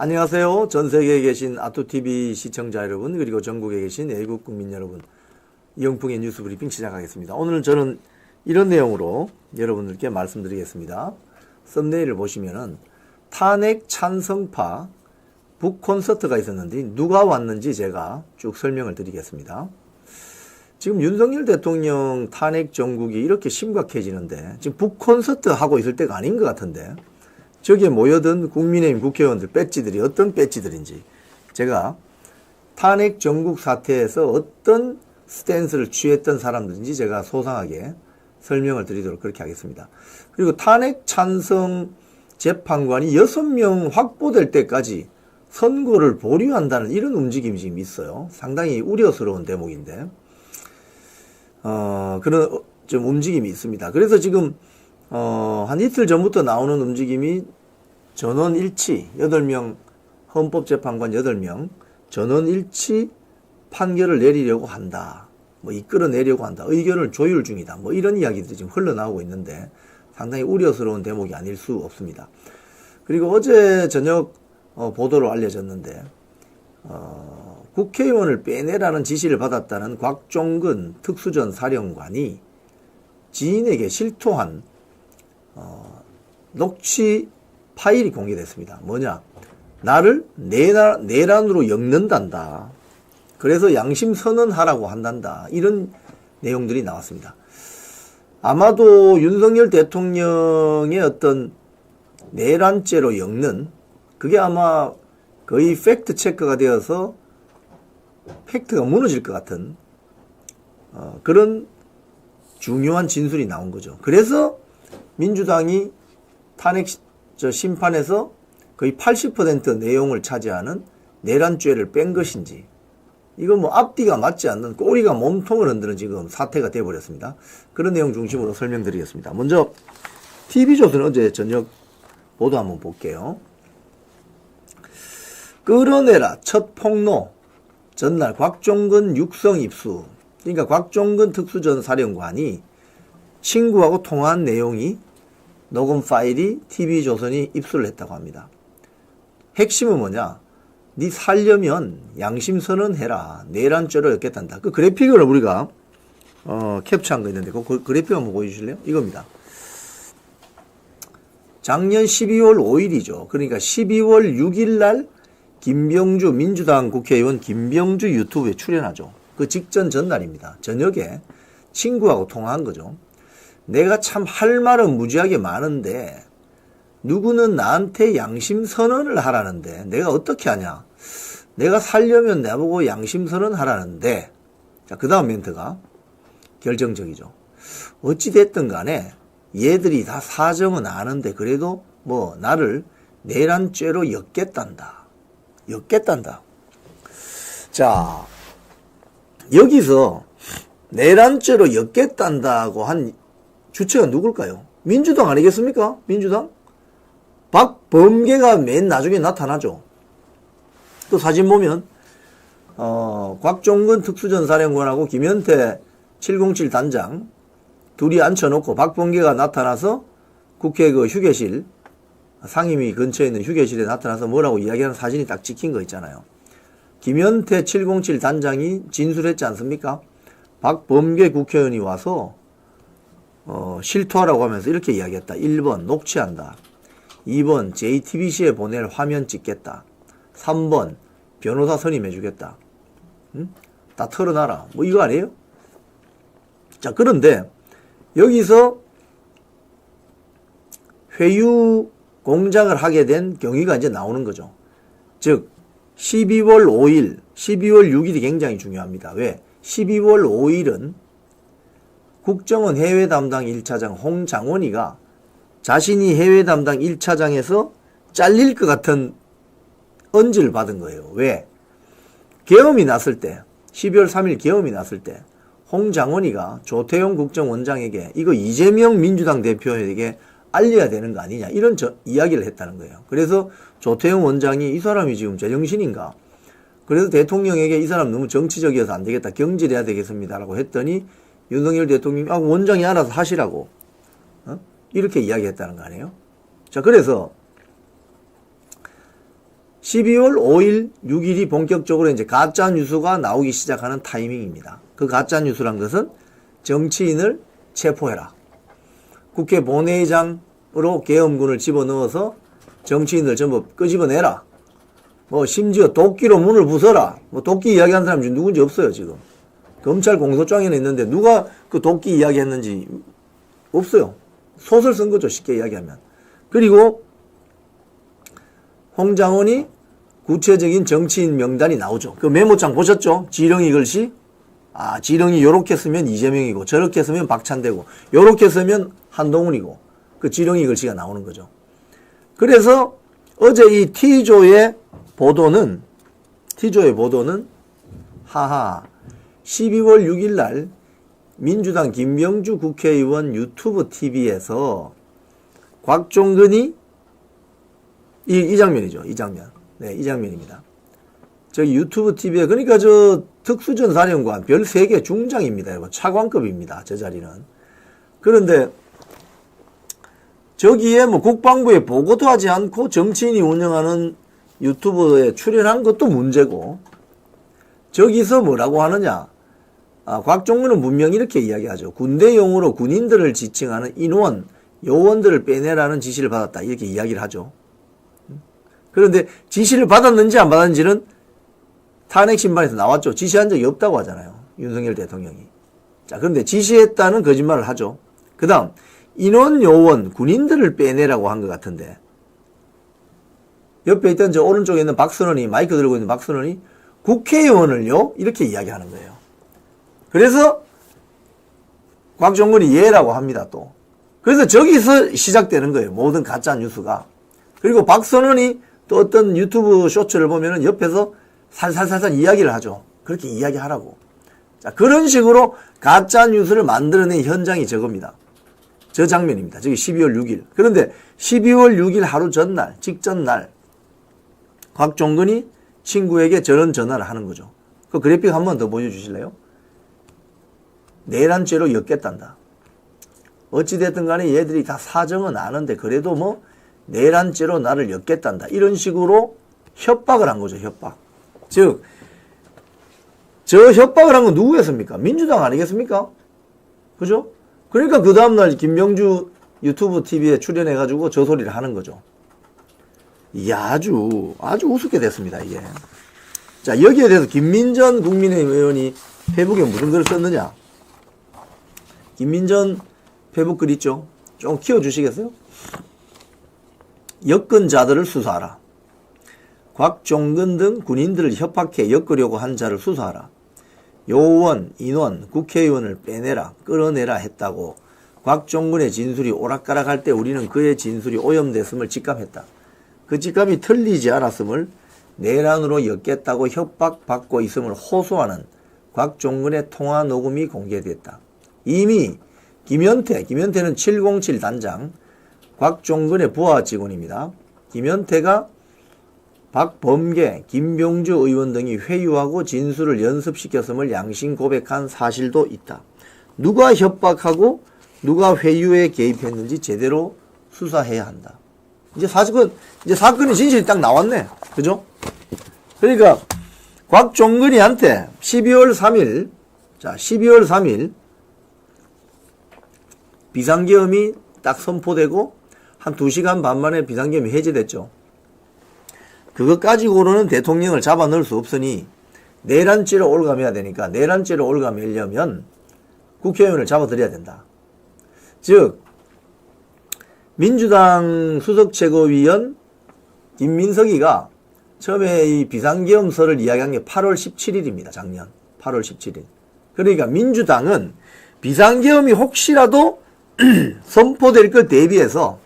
안녕하세요. 전 세계에 계신 아토TV 시청자 여러분, 그리고 전국에 계신 애국 국민 여러분, 이영풍의 뉴스 브리핑 시작하겠습니다. 오늘 저는 이런 내용으로 여러분들께 말씀드리겠습니다. 썸네일을 보시면은 탄핵 찬성파 북콘서트가 있었는데 누가 왔는지 제가 쭉 설명을 드리겠습니다. 지금 윤석열 대통령 탄핵 정국이 이렇게 심각해지는데 지금 북콘서트 하고 있을 때가 아닌 것 같은데 저기에 모여든 국민의힘 국회의원들 배지들이 어떤 배지들인지 제가 탄핵 정국 사태에서 어떤 스탠스를 취했던 사람들인지 제가 소상하게 설명을 드리도록 그렇게 하겠습니다. 그리고 탄핵 찬성 재판관이 6명 확보될 때까지 선고를 보류한다는 이런 움직임이 지금 있어요. 상당히 우려스러운 대목인데 그런 좀 움직임이 있습니다. 그래서 지금 한 이틀 전부터 나오는 움직임이 전원 일치 8명 헌법재판관 8명 전원 일치 판결을 내리려고 한다. 뭐 이끌어내려고 한다. 의견을 조율 중이다. 뭐 이런 이야기들이 지금 흘러나오고 있는데 상당히 우려스러운 대목이 아닐 수 없습니다. 그리고 어제 저녁 보도로 알려졌는데 국회의원을 빼내라는 지시를 받았다는 곽종근 특수전 사령관이 지인에게 실토한 녹취 파일이 공개됐습니다. 뭐냐? 나를 내란으로 엮는단다. 그래서 양심 선언하라고 한단다. 이런 내용들이 나왔습니다. 아마도 윤석열 대통령의 어떤 내란죄로 엮는 그게 아마 거의 팩트 체크가 되어서 팩트가 무너질 것 같은 그런 중요한 진술이 나온 거죠. 그래서 민주당이 탄핵 심판에서 거의 80% 내용을 차지하는 내란죄를 뺀 것인지 이건 뭐 앞뒤가 맞지 않는 꼬리가 몸통을 흔드는 지금 사태가 되어버렸습니다. 그런 내용 중심으로 설명드리겠습니다. 먼저 TV조선 어제 저녁 보도 한번 볼게요. 끌어내라 첫 폭로 전날 곽종근 육성 입수. 그러니까 곽종근 특수전 사령관이 친구하고 통화한 내용이 녹음 파일이 TV조선이 입수를 했다고 합니다. 핵심은 뭐냐? 니 살려면 양심선언해라. 내란죄로 엮겠단다. 그 그래픽을 우리가 캡처한 거 있는데 그 그래픽 한번 보여주실래요? 이겁니다. 작년 12월 5일이죠. 그러니까 12월 6일 날 김병주 민주당 국회의원 김병주 유튜브에 출연하죠. 그 직전 전날입니다. 저녁에 친구하고 통화한 거죠. 내가 참 할 말은 무지하게 많은데 누구는 나한테 양심 선언을 하라는데 내가 어떻게 하냐. 내가 살려면 나보고 양심 선언하라는데 자, 그 다음 멘트가 결정적이죠. 어찌됐든 간에 얘들이 다 사정은 아는데 그래도 뭐 나를 내란죄로 엮겠단다. 자, 여기서 내란죄로 엮겠단다고 한 주체가 누굴까요? 민주당 아니겠습니까? 민주당? 박범계가 맨 나중에 나타나죠. 또 사진 보면 곽종근 특수전 사령관하고 김현태 707 단장 둘이 앉혀놓고 박범계가 나타나서 국회 그 휴게실 상임위 근처에 있는 휴게실에 나타나서 뭐라고 이야기하는 사진이 딱 찍힌 거 있잖아요. 김현태 707 단장이 진술했지 않습니까? 박범계 국회의원이 와서 실토하라고 하면서 이렇게 이야기했다. 1번 녹취한다. 2번 JTBC에 보낼 화면 찍겠다. 3번 변호사 선임해주겠다. 다 털어놔라. 뭐 이거 아니에요? 자, 그런데 여기서 회유 공작을 하게 된 경위가 이제 나오는 거죠. 즉 12월 5일, 12월 6일이 굉장히 중요합니다. 왜? 12월 5일은 국정원 해외 담당 1차장 홍장원이가 자신이 해외 담당 1차장에서 잘릴 것 같은 언지를 받은 거예요. 왜? 계엄이 났을 때, 12월 3일 계엄이 났을 때 홍장원이가 조태용 국정원장에게 이거 이재명 민주당 대표에게 알려야 되는 거 아니냐 이런 이야기를 했다는 거예요. 그래서 조태용 원장이 이 사람이 지금 제정신인가? 그래서 대통령에게 이 사람 너무 정치적이어서 안 되겠다. 경질해야 되겠습니다라고 했더니 윤석열 대통령이 원장이 알아서 하시라고 이렇게 이야기했다는 거 아니에요? 자, 그래서 12월 5일, 6일이 본격적으로 이제 가짜 뉴스가 나오기 시작하는 타이밍입니다. 그 가짜 뉴스란 것은 정치인을 체포해라. 국회 본회의장으로 계엄군을 집어넣어서 정치인들 전부 끄집어내라. 뭐 심지어 도끼로 문을 부숴라. 뭐 도끼 이야기한 사람 중에 누군지 없어요 지금. 검찰 공소장에는 있는데 누가 그 도끼 이야기했는지 없어요. 소설 쓴 거죠 쉽게 이야기하면. 그리고 홍장원이 구체적인 정치인 명단이 나오죠. 그 메모장 보셨죠? 지렁이 글씨. 지렁이 요렇게 쓰면 이재명이고 저렇게 쓰면 박찬대고 요렇게 쓰면 한동훈이고 그 지렁이 글씨가 나오는 거죠. 그래서 어제 이 T조의 보도는 하하 12월 6일 날 민주당 김병주 국회의원 유튜브 TV에서 곽종근이 이 장면이죠. 이 장면. 네, 이 장면입니다. 저기 유튜브 TV에 그러니까 저 특수전사령관 별 3개 중장입니다. 여러분. 차관급입니다. 저 자리는. 그런데 저기에 뭐 국방부에 보고도 하지 않고 정치인이 운영하는 유튜브에 출연한 것도 문제고 저기서 뭐라고 하느냐. 곽종근은 분명히 이렇게 이야기하죠. 군대용으로 군인들을 지칭하는 인원, 요원들을 빼내라는 지시를 받았다. 이렇게 이야기를 하죠. 그런데 지시를 받았는지 안 받았는지는 탄핵 심판에서 나왔죠. 지시한 적이 없다고 하잖아요. 윤석열 대통령이. 자, 그런데 지시했다는 거짓말을 하죠. 그 다음, 인원, 요원, 군인들을 빼내라고 한 것 같은데, 옆에 있던 저 오른쪽에 있는 박선원이, 마이크 들고 있는 박선원이 국회의원을요? 이렇게 이야기하는 거예요. 그래서 곽종근이 예라고 합니다, 또. 그래서 저기서 시작되는 거예요. 모든 가짜 뉴스가. 그리고 박선원이 또 어떤 유튜브 쇼츠를 보면은 옆에서 살살살살 이야기를 하죠. 그렇게 이야기하라고. 자, 그런 식으로 가짜 뉴스를 만들어낸 현장이 저겁니다. 저 장면입니다. 저기 12월 6일. 그런데 12월 6일 하루 전날, 직전 날, 곽종근이 친구에게 저런 전화를 하는 거죠. 그 그래픽 한 번 더 보여주실래요? 내란죄로 엮겠단다. 어찌됐든 간에 얘들이 다 사정은 아는데 그래도 뭐 내란죄로 나를 엮겠단다. 이런 식으로 협박을 한 거죠. 협박. 즉, 저 협박을 한 건 누구였습니까? 민주당 아니겠습니까? 그죠? 그러니까 그 다음날 김병주 유튜브 TV에 출연해가지고 저 소리를 하는 거죠. 이게 아주 우습게 됐습니다, 이게. 자, 여기에 대해서 김민전 국민의힘 의원이 페북에 무슨 글을 썼느냐? 김민전 페북 글 있죠? 좀 키워주시겠어요? 엮은자들을 수사하라. 곽종근 등 군인들을 협박해 엮으려고 한 자를 수사하라. 요원, 인원, 국회의원을 빼내라, 끌어내라 했다고 곽종근의 진술이 오락가락할 때 우리는 그의 진술이 오염됐음을 직감했다. 그 직감이 틀리지 않았음을 내란으로 엮겠다고 협박받고 있음을 호소하는 곽종근의 통화 녹음이 공개됐다. 이미 김현태는 707 단장, 곽종근의 부하 직원입니다. 김현태가 박범계, 김병주 의원 등이 회유하고 진술을 연습시켰음을 양심 고백한 사실도 있다. 누가 협박하고 누가 회유에 개입했는지 제대로 수사해야 한다. 이제 사건의 진실이 딱 나왔네. 그죠? 그러니까 곽종근이한테 12월 3일 비상계엄이 딱 선포되고 한 2시간 반 만에 비상계엄이 해제됐죠. 그것 가지고는 대통령을 잡아 넣을 수 없으니 내란죄로 올감해야 되니까 내란죄로 올감하려면 국회의원을 잡아들여야 된다. 즉 민주당 수석최고위원 김민석이가 처음에 이 비상계엄설을 이야기한 게 8월 17일입니다. 작년 8월 17일. 그러니까 민주당은 비상계엄이 혹시라도 선포될 것 대비해서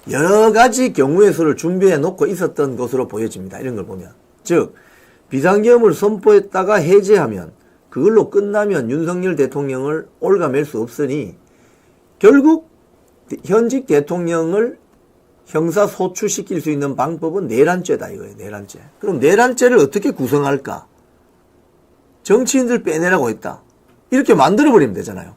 여러 가지 경우의 수를 준비해 놓고 있었던 것으로 보여집니다. 이런 걸 보면. 즉, 비상계엄을 선포했다가 해제하면 그걸로 끝나면 윤석열 대통령을 올가맬 수 없으니 결국 현직 대통령을 형사소추시킬 수 있는 방법은 내란죄다 이거예요. 내란죄. 그럼 내란죄를 어떻게 구성할까? 정치인들 빼내라고 했다. 이렇게 만들어버리면 되잖아요.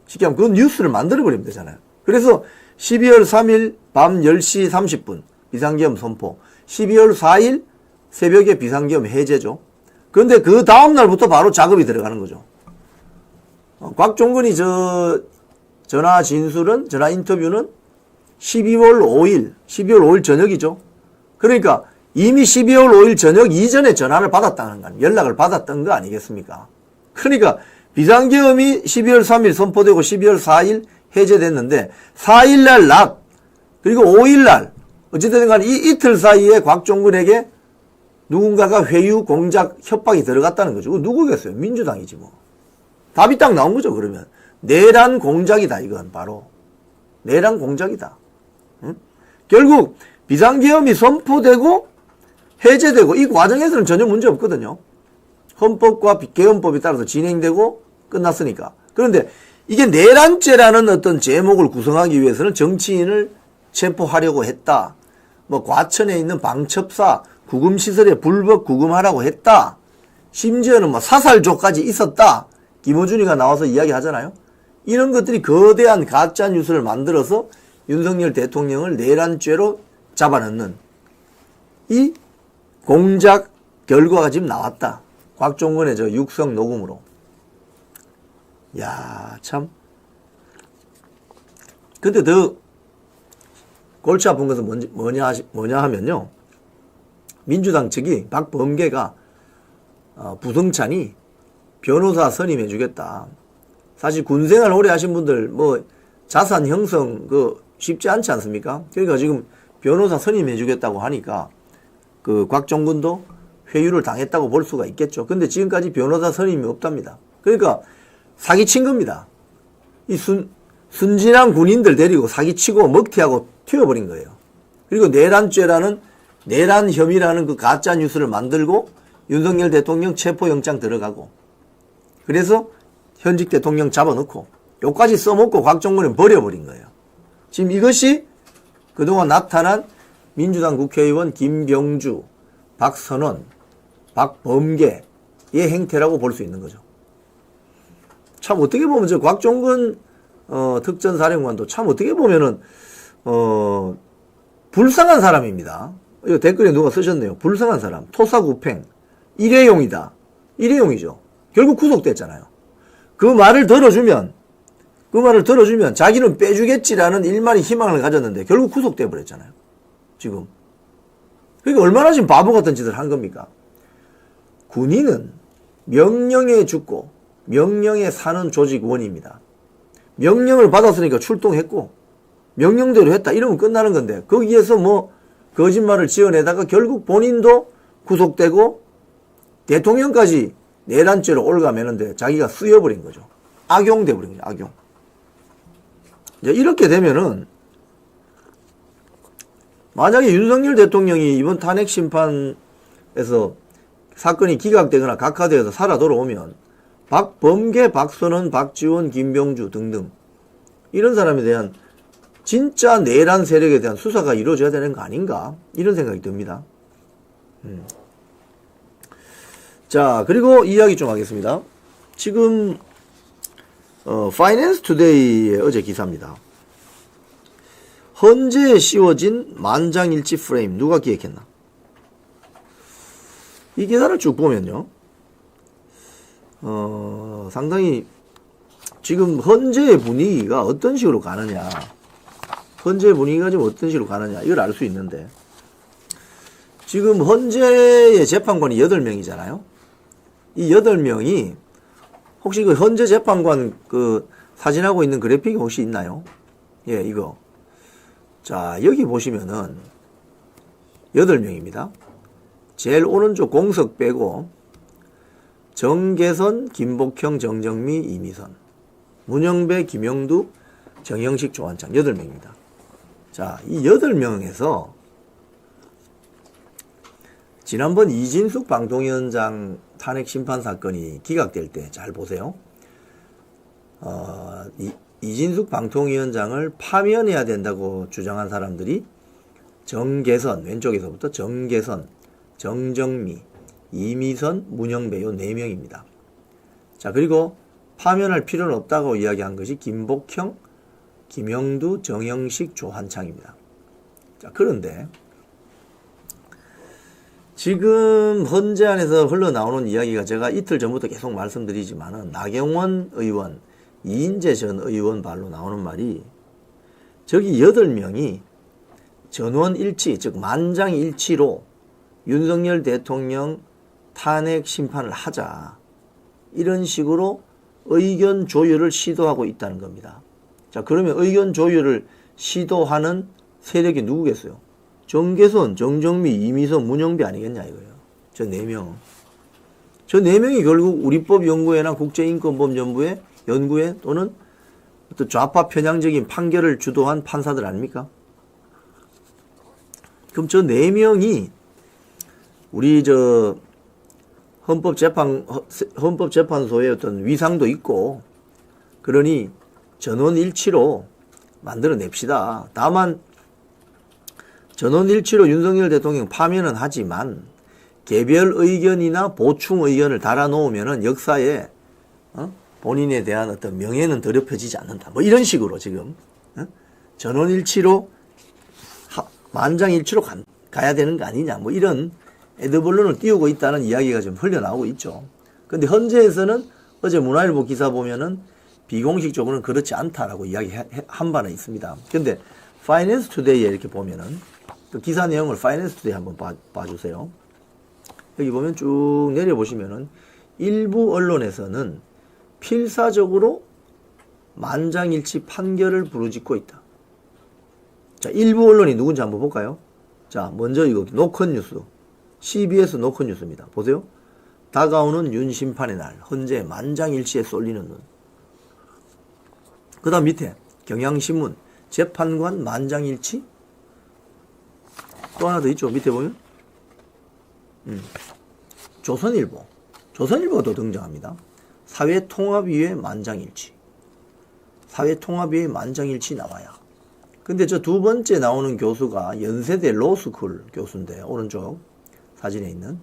쉽게 하면 그 뉴스를 만들어버리면 되잖아요. 그래서 12월 3일 밤 10시 30분 비상계엄 선포. 12월 4일 새벽에 비상계엄 해제죠. 그런데 그 다음날부터 바로 작업이 들어가는 거죠. 곽종근이 전화 인터뷰는 12월 5일 저녁이죠. 그러니까 이미 12월 5일 저녁 이전에 전화를 받았다는 거, 연락을 받았던 거 아니겠습니까? 그러니까 비상계엄이 12월 3일 선포되고 12월 4일 해제됐는데 4일날 낮 그리고 5일날 어쨌든 간에 이 이틀 사이에 곽종근에게 누군가가 회유 공작 협박이 들어갔다는 거죠. 그거 누구겠어요? 민주당이지 뭐. 답이 딱 나온 거죠. 그러면 내란 공작이다. 이건 바로 내란 공작이다. 응? 결국 비상계엄이 선포되고 해제되고 이 과정에서는 전혀 문제 없거든요. 헌법과 계엄법에 따라서 진행되고 끝났으니까. 그런데 이게 내란죄라는 어떤 제목을 구성하기 위해서는 정치인을 체포하려고 했다. 뭐 과천에 있는 방첩사 구금시설에 불법 구금하라고 했다. 심지어는 뭐 사살조까지 있었다. 김어준이가 나와서 이야기하잖아요. 이런 것들이 거대한 가짜뉴스를 만들어서 윤석열 대통령을 내란죄로 잡아넣는 이 공작 결과가 지금 나왔다. 곽종근의 육성 녹음으로. 야, 참. 근데 더 골치 아픈 것은 뭐냐 하면요. 민주당 측이 박범계가 부동찬이 변호사 선임해 주겠다. 사실 군생활 오래 하신 분들 뭐 자산 형성 쉽지 않지 않습니까? 그러니까 지금 변호사 선임해 주겠다고 하니까 그 곽종근도 회유를 당했다고 볼 수가 있겠죠. 근데 지금까지 변호사 선임이 없답니다. 그러니까 사기친 겁니다. 이 순진한 군인들 데리고 사기치고 먹튀하고 튀어버린 거예요. 그리고 내란 혐의라는 그 가짜 뉴스를 만들고 윤석열 대통령 체포영장 들어가고 그래서 현직 대통령 잡아놓고 요까지 써먹고 곽종근은 버려버린 거예요. 지금 이것이 그동안 나타난 민주당 국회의원 김병주, 박선원, 박범계의 행태라고 볼 수 있는 거죠. 참 어떻게 보면 곽종근 특전사령관도 참 어떻게 보면은 불쌍한 사람입니다. 이거 댓글에 누가 쓰셨네요. 불쌍한 사람, 토사구팽, 일회용이다. 일회용이죠. 결국 구속됐잖아요. 그 말을 들어주면 자기는 빼주겠지라는 일말의 희망을 가졌는데 결국 구속돼 버렸잖아요. 지금. 그러니까 얼마나 지금 바보 같은 짓을 한 겁니까? 군인은 명령에 죽고 명령에 사는 조직원입니다. 명령을 받았으니까 출동했고 명령대로 했다 이러면 끝나는 건데 거기에서 뭐 거짓말을 지어내다가 결국 본인도 구속되고 대통령까지 내란죄로 올가매는데 자기가 쓰여버린 거죠. 악용돼 버린 거죠. 악용. 이렇게 되면은 만약에 윤석열 대통령이 이번 탄핵 심판에서 사건이 기각되거나 각하되어서 살아 돌아오면 박범계, 박선원, 박지원, 김병주 등등 이런 사람에 대한 진짜 내란 세력에 대한 수사가 이루어져야 되는 거 아닌가 이런 생각이 듭니다. 자, 그리고 이야기 좀 하겠습니다. 지금 파이낸스 투데이의 어제 기사입니다. 헌재에 씌워진 만장일치 프레임 누가 기획했나? 이 기사를 쭉 보면요. 상당히 지금 헌재의 분위기가 어떤 식으로 가느냐. 헌재의 분위기가 지금 어떤 식으로 가느냐. 이걸 알 수 있는데. 지금 헌재의 재판관이 8명이잖아요. 이 8명이 혹시 그 헌재 재판관 그 사진하고 있는 그래픽이 혹시 있나요? 예, 이거. 자, 여기 보시면은 8명입니다. 제일 오른쪽 공석 빼고 정계선, 김복형, 정정미, 이미선, 문영배, 김영두, 정영식, 조한창 8명입니다. 자, 이 8명에서 지난번 이진숙 방통위원장 탄핵 심판 사건이 기각될 때 잘 보세요. 이진숙 방통위원장을 파면해야 된다고 주장한 사람들이 정계선, 왼쪽에서부터 정계선, 정정미, 이미선, 문영배 요 4명입니다. 자, 그리고 파면할 필요는 없다고 이야기한 것이 김복형, 김영두, 정영식, 조한창입니다. 자, 그런데 지금 헌재 안에서 흘러나오는 이야기가 제가 이틀 전부터 계속 말씀드리지만은 나경원 의원, 이인재 전 의원 발로 나오는 말이 저기 8명이 전원일치, 즉 만장일치로 윤석열 대통령 탄핵 심판을 하자. 이런 식으로 의견 조율을 시도하고 있다는 겁니다. 자, 그러면 의견 조율을 시도하는 세력이 누구겠어요? 정계선, 정정미, 이미선, 문영배 아니겠냐 이거예요. 저 4명. 저 4명이 결국 우리법연구회나 국제인권범연구회 연구회 또는 어떤 좌파 편향적인 판결을 주도한 판사들 아닙니까? 그럼 저 4명이 우리 헌법재판소의 어떤 위상도 있고 그러니 전원일치로 만들어냅시다. 다만 전원일치로 윤석열 대통령 파면은 하지만 개별 의견이나 보충 의견을 달아놓으면은 역사에 본인에 대한 어떤 명예는 더럽혀지지 않는다. 뭐 이런 식으로 지금 전원일치로 만장일치로 가야 되는 거 아니냐. 뭐 이런 에드벌론을 띄우고 있다는 이야기가 좀 흘러나오고 있죠. 근데 현재에서는 어제 문화일보 기사 보면은 비공식적으로는 그렇지 않다라고 이야기한 바는 있습니다. 근데 파이낸스 투데이에 이렇게 보면은 그 기사 내용을 파이낸스 투데이 한번 봐주세요. 여기 보면 쭉 내려보시면은 일부 언론에서는 필사적으로 만장일치 판결을 부르짖고 있다. 자, 일부 언론이 누군지 한번 볼까요? 자, 먼저 이거 노컷뉴스, CBS 노컷뉴스입니다. 보세요. 다가오는 윤 심판의 날, 헌재 만장일치에 쏠리는 눈. 그 다음 밑에 경향신문, 재판관 만장일치. 또 하나 더 있죠. 밑에 보면 조선일보가 또 등장합니다. 사회통합위의 만장일치. 사회통합위의 만장일치 나와요. 근데 저 두 번째 나오는 교수가 연세대 로스쿨 교수인데, 오른쪽 사진에 있는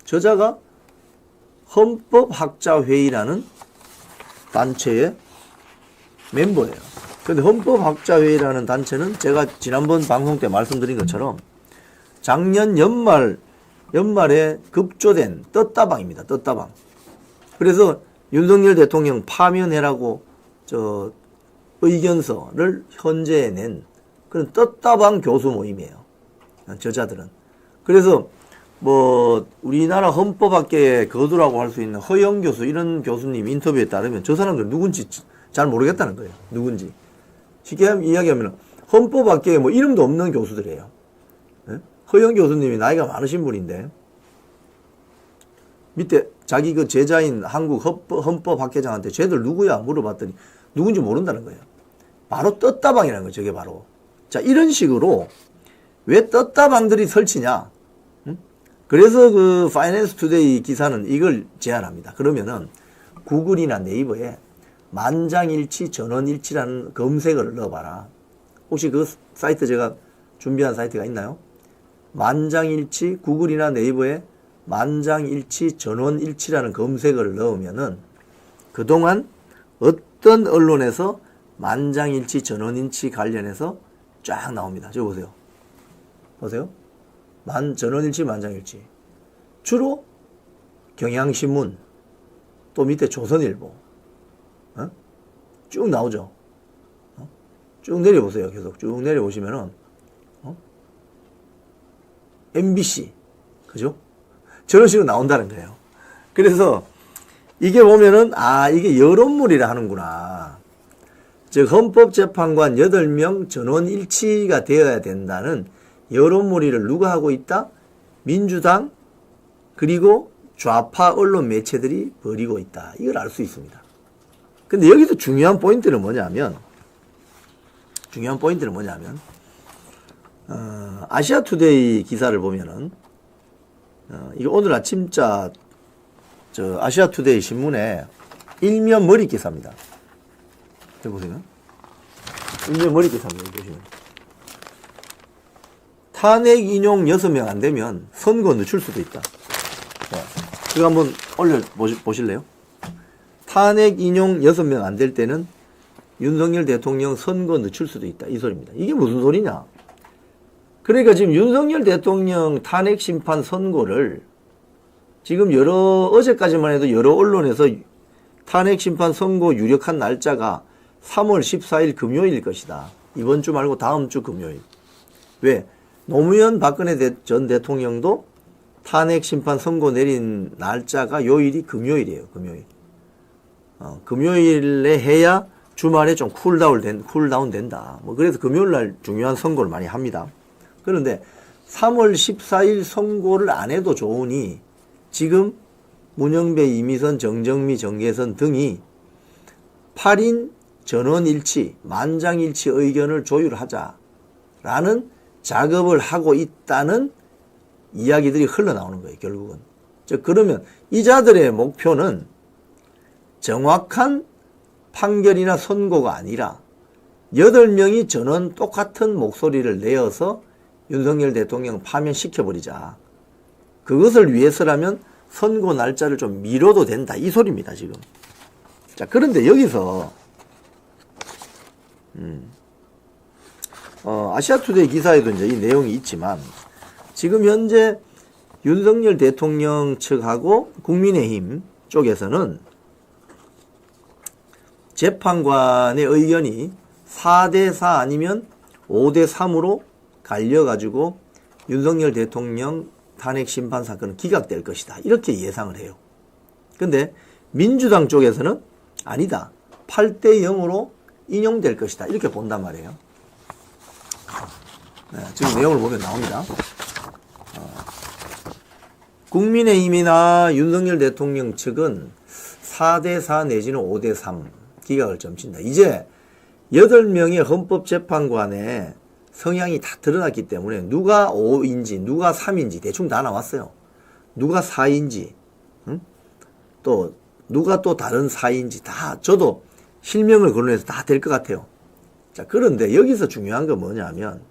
저자가 헌법학자회의라는 단체의 멤버예요. 근데 헌법학자회의라는 단체는 제가 지난번 방송 때 말씀드린 것처럼 작년 연말에 급조된 떴다방입니다. 떴다방. 그래서 윤석열 대통령 파면해라고 의견서를 현재에 낸 그런 떴다방 교수 모임이에요. 저자들은. 그래서 뭐 우리나라 헌법학계의 거두라고 할 수 있는 허영 교수 이런 교수님 인터뷰에 따르면 저 사람들 누군지 잘 모르겠다는 거예요. 누군지. 쉽게 이야기하면 헌법학계에 뭐 이름도 없는 교수들이에요. 네? 허영 교수님이 나이가 많으신 분인데 밑에 자기 그 제자인 한국 헌법학회장한테 쟤들 누구야 물어봤더니 누군지 모른다는 거예요. 바로 떴다방이라는 거예요. 저게 바로. 자, 이런 식으로 왜 떴다방들이 설치냐. 그래서 그 파이낸스 투데이 기사는 이걸 제안합니다. 그러면은 구글이나 네이버에 만장일치, 전원일치라는 검색어를 넣어봐라. 혹시 그 사이트 제가 준비한 사이트가 있나요? 만장일치, 구글이나 네이버에 만장일치, 전원일치라는 검색어를 넣으면은 그동안 어떤 언론에서 만장일치, 전원일치 관련해서 쫙 나옵니다. 저거 보세요. 보세요. 전원일치, 만장일치. 주로 경향신문, 또 밑에 조선일보. 쭉 나오죠. 쭉 내려보세요. 계속 쭉 내려보시면은 MBC. 그죠? 저런 식으로 나온다는 거예요. 그래서 이게 보면은 이게 여론몰이라 하는구나. 즉 헌법재판관 8명 전원일치가 되어야 된다는 여론몰이를 누가 하고 있다? 민주당 그리고 좌파 언론 매체들이 벌이고 있다. 이걸 알 수 있습니다. 근데 여기서 중요한 포인트는 뭐냐면 아시아투데이 기사를 보면은 이거 오늘 아침자 아시아투데이 신문에 일면 머리 기사입니다. 여기 보세요. 일면 머리 기사입니다. 여기 보시면. 탄핵 인용 6명 안 되면 선거 늦출 수도 있다. 이거 한번 보실래요? 탄핵 인용 6명 안 될 때는 윤석열 대통령 선거 늦출 수도 있다. 이 소리입니다. 이게 무슨 소리냐? 그러니까 지금 윤석열 대통령 탄핵 심판 선고를 지금 어제까지만 해도 여러 언론에서 탄핵 심판 선고 유력한 날짜가 3월 14일 금요일일 것이다. 이번 주 말고 다음 주 금요일. 왜? 노무현 박근혜 전 대통령도 탄핵 심판 선고 내린 날짜가 요일이 금요일이에요. 금요일. 금요일에 해야 주말에 좀 쿨다운 된다. 뭐 그래서 금요일 날 중요한 선고를 많이 합니다. 그런데 3월 14일 선고를 안 해도 좋으니 지금 문영배, 이미선, 정정미, 정계선 등이 8인 전원일치, 만장일치 의견을 조율하자라는 작업을 하고 있다는 이야기들이 흘러나오는 거예요. 결국은. 그러면 이자들의 목표는 정확한 판결이나 선고가 아니라 8명이 전원 똑같은 목소리를 내어서 윤석열 대통령 파면시켜버리자. 그것을 위해서라면 선고 날짜를 좀 미뤄도 된다. 이 소리입니다, 지금. 자, 그런데 여기서, 아시아투데이 기사에도 이제 이 내용이 있지만, 지금 현재 윤석열 대통령 측하고 국민의힘 쪽에서는 재판관의 의견이 4대4 아니면 5대3으로 갈려가지고 윤석열 대통령 탄핵 심판 사건은 기각될 것이다. 이렇게 예상을 해요. 근데 민주당 쪽에서는 아니다. 8대0으로 인용될 것이다. 이렇게 본단 말이에요. 네, 지금 내용을 보면 나옵니다. 국민의힘이나 윤석열 대통령 측은 4대4 내지는 5대3 기각을 점친다. 이제 8명의 헌법재판관의 성향이 다 드러났기 때문에 누가 5인지 누가 3인지 대충 다 나왔어요. 누가 4인지 또 누가 또 다른 4인지 다 저도 실명을 거론해서 다 될 것 같아요. 자, 그런데 여기서 중요한 건 뭐냐면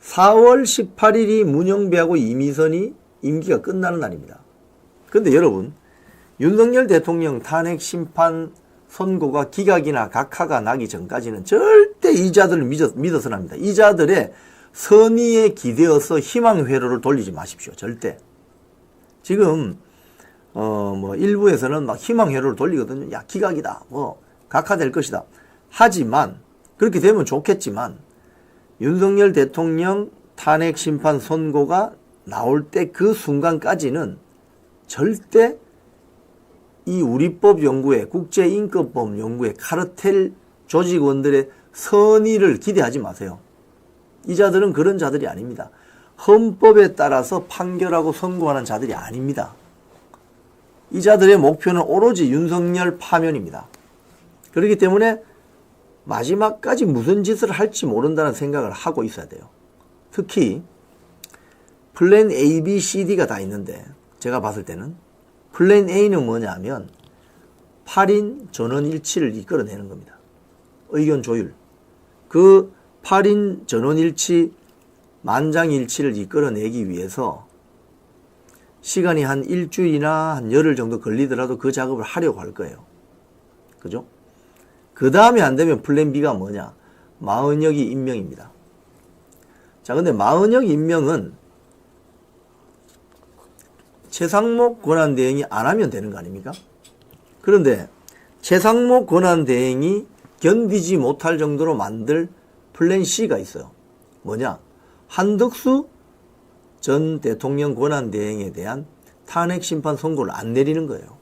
4월 18일이 문영배하고 이미선이 임기가 끝나는 날입니다. 그런데 여러분, 윤석열 대통령 탄핵 심판 선고가 기각이나 각하가 나기 전까지는 절대 이자들을 믿어서는 안 합니다. 이자들의 선의에 기대어서 희망 회로를 돌리지 마십시오. 절대. 지금 일부에서는 막 희망 회로를 돌리거든요. 야, 기각이다. 뭐 각하될 것이다. 하지만 그렇게 되면 좋겠지만 윤석열 대통령 탄핵 심판 선고가 나올 때 그 순간까지는 절대 이 우리법 연구회, 국제인권법 연구회 카르텔 조직원들의 선의를 기대하지 마세요. 이 자들은 그런 자들이 아닙니다. 헌법에 따라서 판결하고 선고하는 자들이 아닙니다. 이 자들의 목표는 오로지 윤석열 파면입니다. 그렇기 때문에 마지막까지 무슨 짓을 할지 모른다는 생각을 하고 있어야 돼요. 특히 플랜 A, B, C, D가 다 있는데 제가 봤을 때는 플랜 A는 뭐냐면 8인 전원일치를 이끌어내는 겁니다. 의견 조율. 그 8인 전원일치, 만장일치를 이끌어내기 위해서 시간이 한 일주일이나 한 열흘 정도 걸리더라도 그 작업을 하려고 할 거예요. 그죠? 그 다음에 안 되면 플랜 B가 뭐냐? 마은혁이 임명입니다. 자, 근데 마은혁 임명은 최상목 권한대행이 안 하면 되는 거 아닙니까? 그런데 최상목 권한대행이 견디지 못할 정도로 만들 플랜 C가 있어요. 뭐냐? 한덕수 전 대통령 권한대행에 대한 탄핵 심판 선고를 안 내리는 거예요.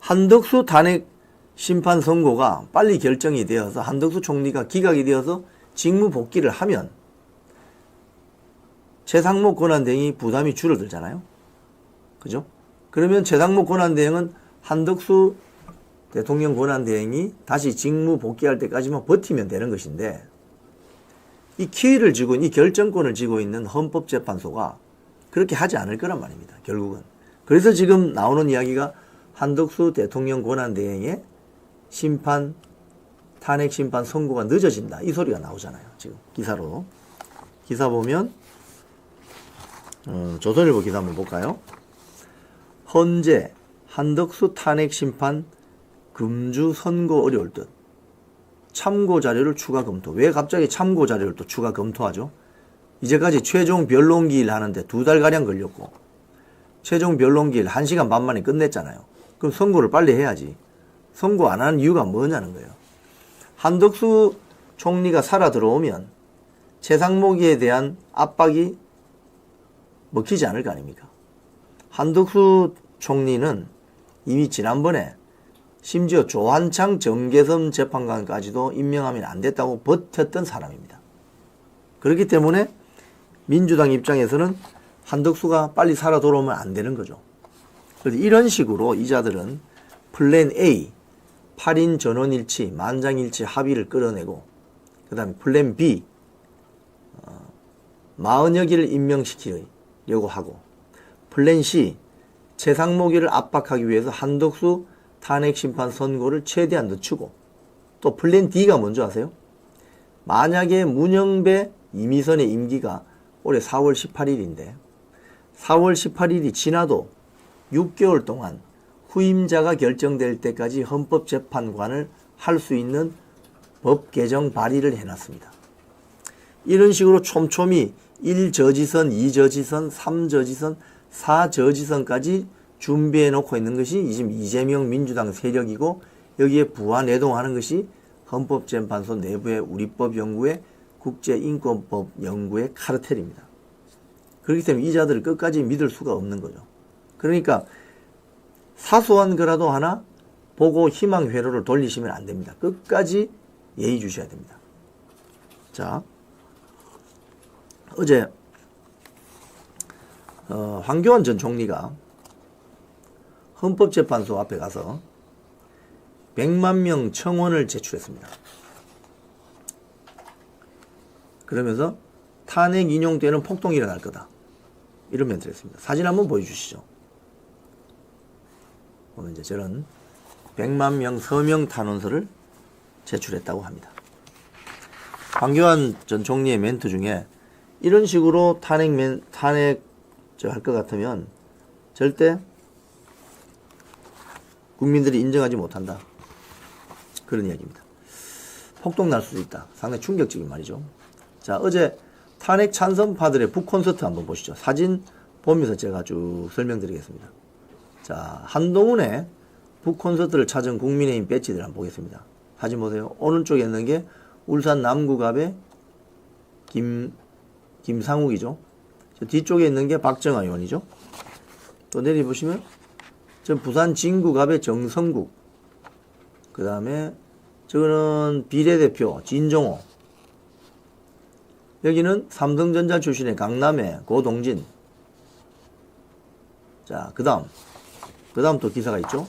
한덕수 탄핵 심판 선고가 빨리 결정이 되어서 한덕수 총리가 기각이 되어서 직무 복귀를 하면 최상목 권한대행이 부담이 줄어들잖아요. 그죠? 그러면 최상목 권한대행은 한덕수 대통령 권한대행이 다시 직무 복귀할 때까지만 버티면 되는 것인데 이 키를 쥐고 이 결정권을 쥐고 있는 헌법재판소가 그렇게 하지 않을 거란 말입니다. 결국은. 그래서 지금 나오는 이야기가 한덕수 대통령 권한대행의 심판, 탄핵 심판 선고가 늦어진다. 이 소리가 나오잖아요. 지금 기사로. 기사 보면 조선일보 기사 한번 볼까요? 헌재 한덕수 탄핵 심판 금주 선고 어려울 듯. 참고 자료를 추가 검토. 왜 갑자기 참고 자료를 또 추가 검토하죠? 이제까지 최종 변론기일 하는데 2달가량 걸렸고, 최종 변론기일 1시간 반 만에 끝냈잖아요. 그럼 선고를 빨리 해야지. 선고 안 하는 이유가 뭐냐는 거예요. 한덕수 총리가 살아 들어오면 최상목에 대한 압박이 먹히지 않을 거 아닙니까? 한덕수 총리는 이미 지난번에 심지어 조한창 정계섬 재판관까지도 임명하면 안 됐다고 버텼던 사람입니다. 그렇기 때문에 민주당 입장에서는 한덕수가 빨리 살아 돌아오면 안 되는 거죠. 그래서 이런 식으로 이자들은 플랜 A, 8인 전원일치, 만장일치 합의를 끌어내고, 그 다음에 플랜 B, 40여기를 임명시키려고 하고, 플랜 C, 최상목이를 압박하기 위해서 한덕수 탄핵심판 선고를 최대한 늦추고, 또 플랜 D가 뭔지 아세요? 만약에 문영배, 이미선의 임기가 올해 4월 18일인데 4월 18일이 지나도 6개월 동안 후임자가 결정될 때까지 헌법재판관을 할 수 있는 법 개정 발의를 해놨습니다. 이런 식으로 촘촘히 1저지선, 2저지선, 3저지선, 4저지선까지 준비해 놓고 있는 것이 지금 이재명 민주당 세력이고, 여기에 부하내동하는 것이 헌법재판소 내부의 우리법연구회, 국제인권법연구회 카르텔입니다. 그렇기 때문에 이 자들을 끝까지 믿을 수가 없는 거죠. 그러니까 사소한 거라도 하나 보고 희망 회로를 돌리시면 안 됩니다. 끝까지 예의 주셔야 됩니다. 자, 어제 황교안 전 총리가 헌법재판소 앞에 가서 100만 명 청원을 제출했습니다. 그러면서 탄핵 인용 때는 폭동이 일어날 거다, 이런 멘트를 했습니다. 사진 한번 보여주시죠. 보면 이제 저런 100만 명 서명 탄원서를 제출했다고 합니다. 황교안 전 총리의 멘트 중에 이런 식으로 탄핵 할 것 같으면 절대 국민들이 인정하지 못한다, 그런 이야기입니다. 폭동 날 수도 있다. 상당히 충격적인 말이죠. 자, 어제 탄핵 찬성파들의 북콘서트 한번 보시죠. 사진 보면서 제가 쭉 설명드리겠습니다. 자, 한동훈의 북콘서트를 찾은 국민의힘 배지들 한번 보겠습니다. 사진 보세요. 오른쪽에 있는 게 울산 남구갑의 김상욱이죠. 뒤쪽에 있는 게 박정아 의원이죠. 또 내려보시면 저 부산 진구갑의 정성국, 그 다음에 저거는 비례대표 진종호, 여기는 삼성전자 출신의 강남의 고동진. 자, 그 다음 또 기사가 있죠.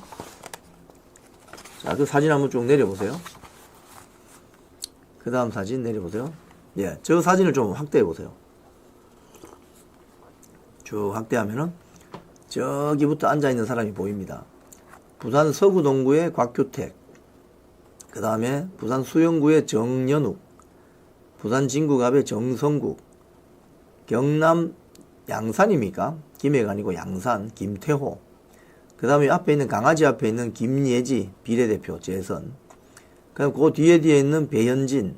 자, 그 사진 한번 쭉 내려보세요. 그 다음 사진 내려보세요. 예, 저 사진을 좀 확대해 보세요. 쭉 확대하면은 저기부터 앉아있는 사람이 보입니다. 부산 서구동구의 곽규택, 그 다음에 부산 수영구의 정연욱, 부산 진구갑의 정성국, 경남 양산입니까? 김해가 아니고 양산 김태호, 그 다음에 앞에 있는 강아지 앞에 있는 김예지 비례대표 재선, 그다음 그 뒤에 있는 배현진,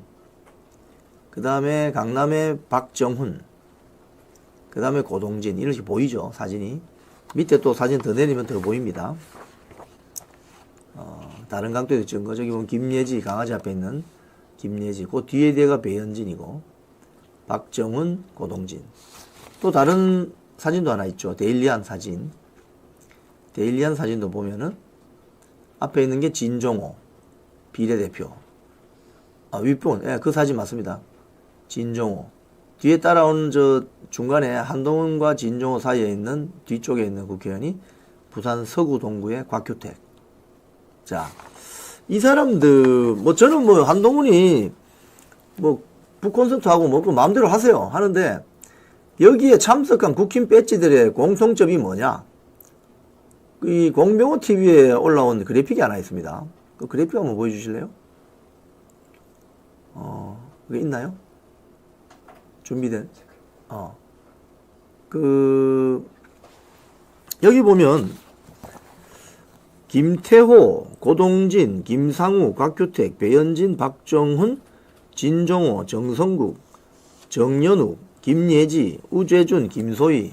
그 다음에 강남의 박정훈, 그 다음에 고동진, 이렇게 보이죠, 사진이. 밑에 또 사진 더 내리면 더 보입니다. 다른 각도에서 찍은 거. 저기 보면 김예지, 강아지 앞에 있는 김예지, 그 뒤에가 배현진이고, 박정훈, 고동진. 또 다른 사진도 하나 있죠. 데일리한 사진. 데일리한 사진도 보면은 앞에 있는 게 진종호 비례대표. 윗부분, 예, 그 사진 맞습니다. 진종호. 뒤에 따라오는 저 중간에 한동훈과 진종호 사이에 있는 뒤쪽에 있는 국회의원이 부산 서구 동구의 곽규택. 자, 이 사람들 저는 한동훈이 북콘서트하고 그 마음대로 하세요 하는데, 여기에 참석한 국힘 배지들의 공통점이 뭐냐? 이 공병호 TV에 올라온 그래픽이 하나 있습니다. 그 그래픽 한번 보여주실래요? 그게 있나요? 준비된? 여기 보면 김태호, 고동진, 김상우, 곽규택, 배현진, 박정훈, 진종호, 정성국, 정연욱, 김예지, 우재준, 김소희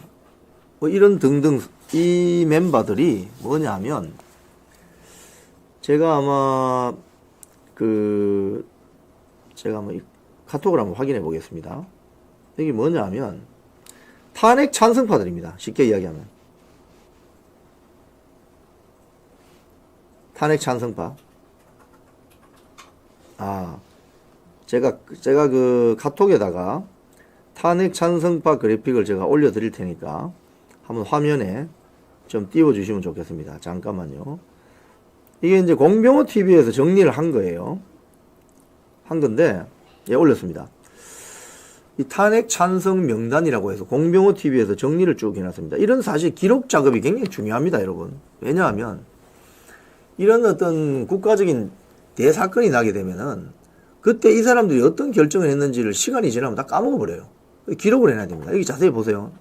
뭐 이런 등등 이 멤버들이 뭐냐면 제가 아마 이 카톡을 한번 확인해 보겠습니다. 이게 뭐냐면 탄핵 찬성파들입니다. 쉽게 이야기하면 탄핵 찬성파. 제가 그 카톡에다가 탄핵 찬성파 그래픽을 제가 올려드릴 테니까 한번 화면에 좀 띄워주시면 좋겠습니다. 잠깐만요. 이게 이제 공병호 TV에서 정리를 한 거예요. 한 건데, 예, 올렸습니다. 이 탄핵 찬성 명단이라고 해서 공병호 TV에서 정리를 쭉 해놨습니다. 이런 사실 기록 작업이 굉장히 중요합니다, 여러분. 왜냐하면, 이런 어떤 국가적인 대사건이 나게 되면은, 그때 이 사람들이 어떤 결정을 했는지를 시간이 지나면 다 까먹어버려요. 기록을 해놔야 됩니다. 여기 자세히 보세요.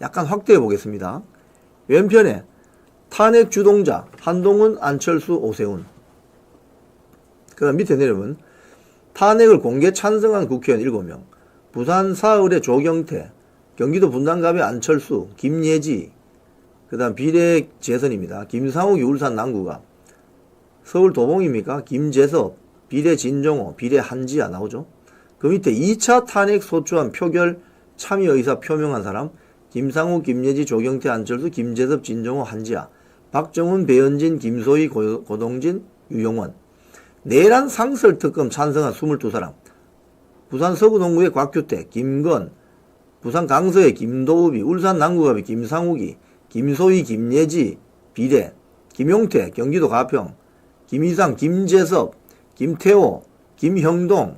약간 확대해 보겠습니다. 왼편에 탄핵 주동자 한동훈, 안철수, 오세훈. 그 다음 밑에 내려오면 탄핵을 공개 찬성한 국회의원 7명, 부산 사흘의 조경태, 경기도 분당갑의 안철수, 김예지, 그 다음 비례 재선입니다. 김상욱이 울산 남구갑, 서울 도봉입니까? 김재섭, 비례 진종호, 비례 한지아 나오죠. 그 밑에 2차 탄핵 소추안 표결 참여 의사 표명한 사람 김상욱, 김예지, 조경태, 안철수, 김재섭, 진종호, 한지아, 박정훈, 배현진, 김소희, 고동진, 유용원. 내란 상설특검 찬성한 22사람 부산 서구동구의 곽규택, 김건, 부산 강서의 김도읍이, 울산 남구갑의 김상욱이, 김소희, 김예지, 비례, 김용태, 경기도 가평, 김희상, 김재섭, 김태호, 김형동,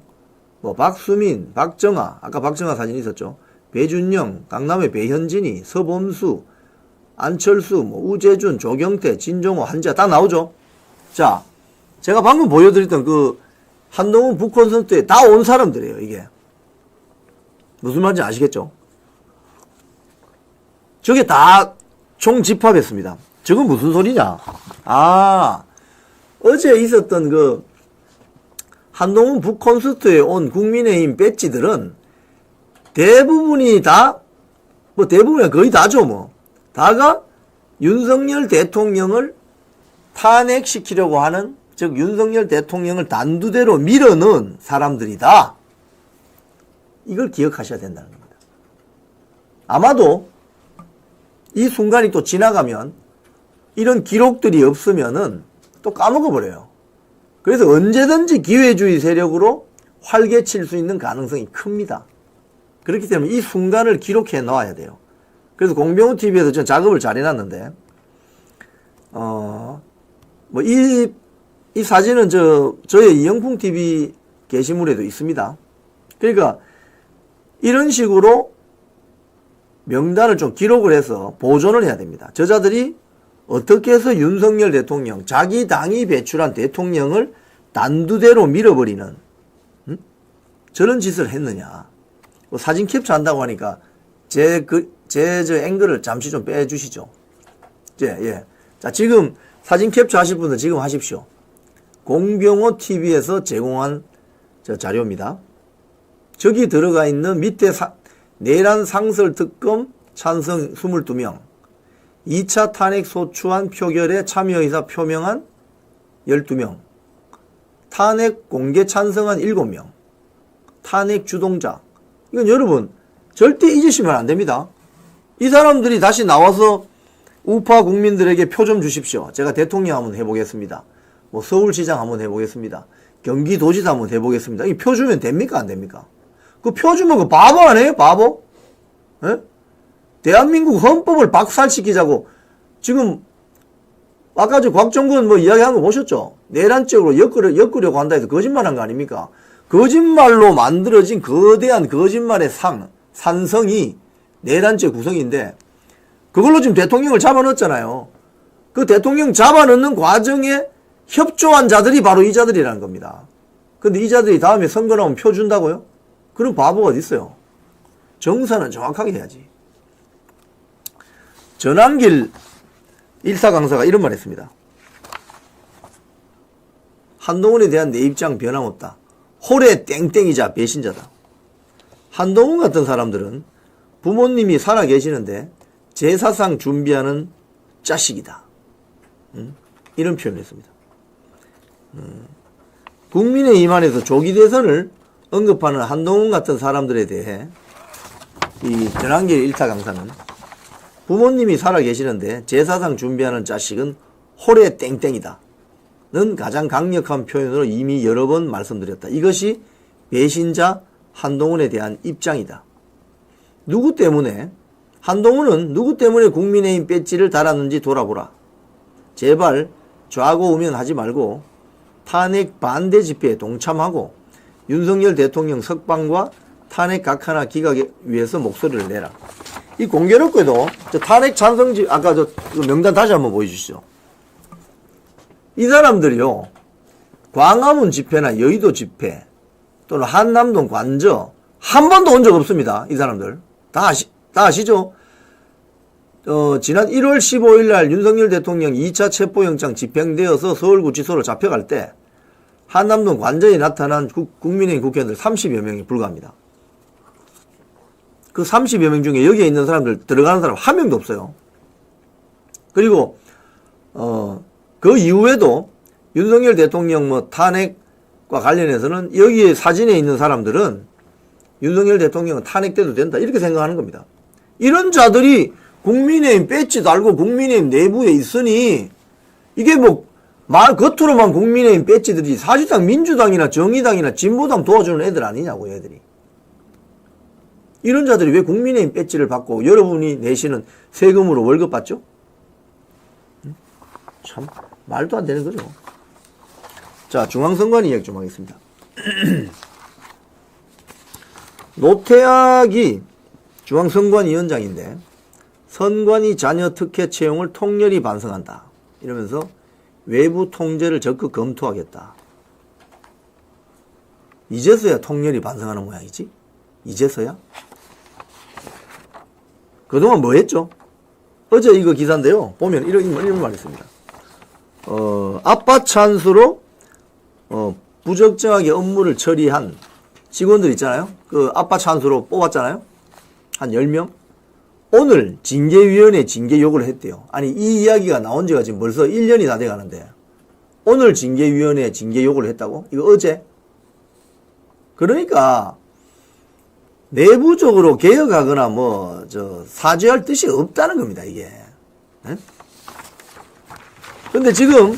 박수민, 박정아, 아까 박정아 사진 있었죠. 배준영, 강남의 배현진이, 서범수, 안철수, 우재준, 조경태, 진종호, 한지아 다 나오죠. 자, 제가 방금 보여드렸던 그 한동훈 북콘서트에 다 온 사람들이에요, 이게. 무슨 말인지 아시겠죠? 저게 다 총집합했습니다. 저건 무슨 소리냐? 어제 있었던 그 한동훈 북콘서트에 온 국민의힘 배지들은 대부분이 다, 대부분이 거의 다죠, 다가 윤석열 대통령을 탄핵시키려고 하는, 즉, 윤석열 대통령을 단두대로 밀어넣은 사람들이다. 이걸 기억하셔야 된다는 겁니다. 아마도 이 순간이 또 지나가면 이런 기록들이 없으면은 또 까먹어버려요. 그래서 언제든지 기회주의 세력으로 활개칠 수 있는 가능성이 큽니다. 그렇기 때문에 이 순간을 기록해 놓아야 돼요. 그래서 공병호 TV에서 전 작업을 잘 해놨는데, 이 사진은 저의 이영풍 TV 게시물에도 있습니다. 그러니까 이런 식으로 명단을 좀 기록을 해서 보존을 해야 됩니다. 저자들이 어떻게 해서 윤석열 대통령, 자기 당이 배출한 대통령을 단두대로 밀어버리는 저런 짓을 했느냐. 사진 캡처한다고 하니까 제 앵글을 잠시 좀 빼주시죠. 예. 자, 지금 사진 캡처 하실 분들 지금 하십시오. 공병호 TV에서 제공한 자료입니다. 저기 들어가 있는 밑에 내란 상설 특검 찬성 22명, 2차 탄핵 소추안 표결에 참여 의사 표명한 12명, 탄핵 공개 찬성한 7명, 탄핵 주동자. 이건 여러분 절대 잊으시면 안 됩니다. 이 사람들이 다시 나와서 우파 국민들에게 표 좀 주십시오. 제가 대통령 한번 해보겠습니다. 서울시장 한번 해보겠습니다. 경기도지사 한번 해보겠습니다. 이 표 주면 됩니까? 안 됩니까? 그 표 주면 그 바보 아니에요? 바보? 예? 대한민국 헌법을 박살시키자고 지금 아까 곽정근 이야기한 거 보셨죠? 내란적으로 엮으려고 한다 해서 거짓말한 거 아닙니까? 거짓말로 만들어진 거대한 거짓말의 산성이 내란죄 구성인데 그걸로 지금 대통령을 잡아넣었잖아요. 그 대통령 잡아넣는 과정에 협조한 자들이 바로 이 자들이라는 겁니다. 근데 이 자들이 다음에 선거 나오면 표 준다고요? 그런 바보가 어디 있어요? 정사는 정확하게 해야지. 전환길 일사 강사가 이런 말 했습니다. 한동훈에 대한 내 입장 변함없다. 홀의 땡땡이자 배신자다. 한동훈 같은 사람들은 부모님이 살아 계시는데 제사상 준비하는 자식이다. 이런 표현을 했습니다. 국민의힘 안에서 조기 대선을 언급하는 한동훈 같은 사람들에 대해 이 전한길 일타 강사는 부모님이 살아 계시는데 제사상 준비하는 자식은 홀의 땡땡이다. 는 가장 강력한 표현으로 이미 여러 번 말씀드렸다. 이것이 배신자 한동훈에 대한 입장이다. 누구 때문에? 한동훈은 누구 때문에 국민의힘 배지를 달았는지 돌아보라. 제발 좌고우면하지 말고 탄핵 반대 집회에 동참하고 윤석열 대통령 석방과 탄핵 각하나 기각에 위해서 목소리를 내라. 이 공교롭게도 탄핵 찬성지 아까 저 명단 다시 한번 보여주시죠. 이 사람들이요, 광화문 집회나 여의도 집회 또는 한남동 관저 한 번도 온 적 없습니다. 이 사람들 다 아시죠? 지난 1월 15일 날 윤석열 대통령 2차 체포영장 집행되어서 서울구치소로 잡혀갈 때 한남동 관저에 나타난 국민의힘 국회의원들 30여 명이 불과합니다. 그 30여 명 중에 여기에 있는 사람들 들어가는 사람 한 명도 없어요. 그리고 그 이후에도 윤석열 대통령 뭐 탄핵과 관련해서는 여기에 사진에 있는 사람들은 윤석열 대통령은 탄핵돼도 된다 이렇게 생각하는 겁니다. 이런 자들이 국민의힘 배지 달고 국민의힘 내부에 있으니 이게 뭐 말 겉으로만 국민의힘 배지들이 사실상 민주당이나 정의당이나 진보당 도와주는 애들 아니냐고 애들이. 이런 자들이 왜 국민의힘 배지를 받고 여러분이 내시는 세금으로 월급 받죠? 참 말도 안 되는 거죠. 자, 중앙선관 이야기 좀 하겠습니다. 노태악이 중앙선관위원장인데 선관위 자녀 특혜 채용을 통렬히 반성한다. 이러면서 외부 통제를 적극 검토하겠다. 이제서야 통렬히 반성하는 모양이지? 이제서야? 그동안 뭐 했죠? 어제 이거 기사인데요. 보면 이런 말이 있습니다. 아빠 찬스로 부적정하게 업무를 처리한 직원들 있잖아요. 그 아빠 찬스로 뽑았잖아요. 한 10명. 오늘 징계위원회 징계 요구를 했대요. 아니 이 이야기가 나온 지가 지금 벌써 1년이 다 돼가는데 오늘 징계위원회에 징계 요구를 했다고? 이거 어제? 그러니까 내부적으로 개혁하거나 뭐 사죄할 뜻이 없다는 겁니다. 이게. 근데 지금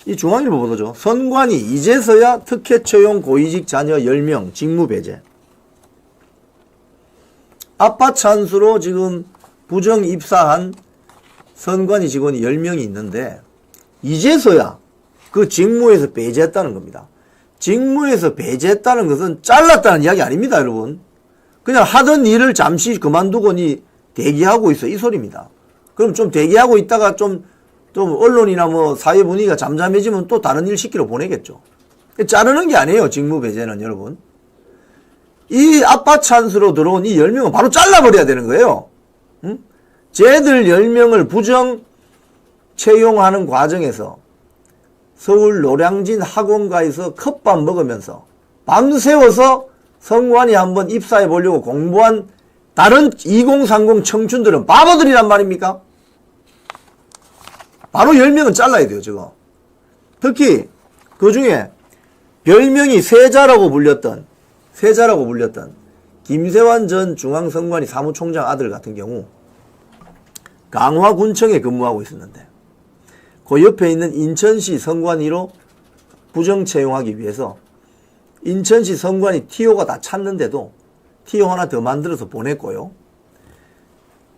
이 중앙일보 보도죠. 선관위 이제서야 특혜 채용 고위직 자녀 10명 직무 배제. 아빠 찬스로 지금 부정 입사한 선관위 직원이 10명이 있는데 이제서야 그 직무에서 배제했다는 겁니다. 직무에서 배제했다는 것은 잘랐다는 이야기 아닙니다, 여러분. 그냥 하던 일을 잠시 그만두고니 대기하고 있어 이 소리입니다. 그럼 좀 대기하고 있다가 좀 언론이나 뭐 사회 분위기가 잠잠해지면 또 다른 일 시키러 보내겠죠. 자르는 게 아니에요, 직무 배제는 여러분. 이 아빠 찬스로 들어온 이 10명은 바로 잘라버려야 되는 거예요. 응? 쟤들 10명을 부정 채용하는 과정에서 서울 노량진 학원가에서 컵밥 먹으면서 밤새워서 선관위 한번 입사해 보려고 공부한 다른 2030 청춘들은 바보들이란 말입니까? 바로 10명은 잘라야 돼요, 저거. 특히 그 중에 별명이 세자라고 불렸던 김세환 전 중앙선관위 사무총장 아들 같은 경우 강화군청에 근무하고 있었는데 그 옆에 있는 인천시 선관위로 부정 채용하기 위해서 인천시 선관위 TO가 다 찼는데도 TO 하나 더 만들어서 보냈고요.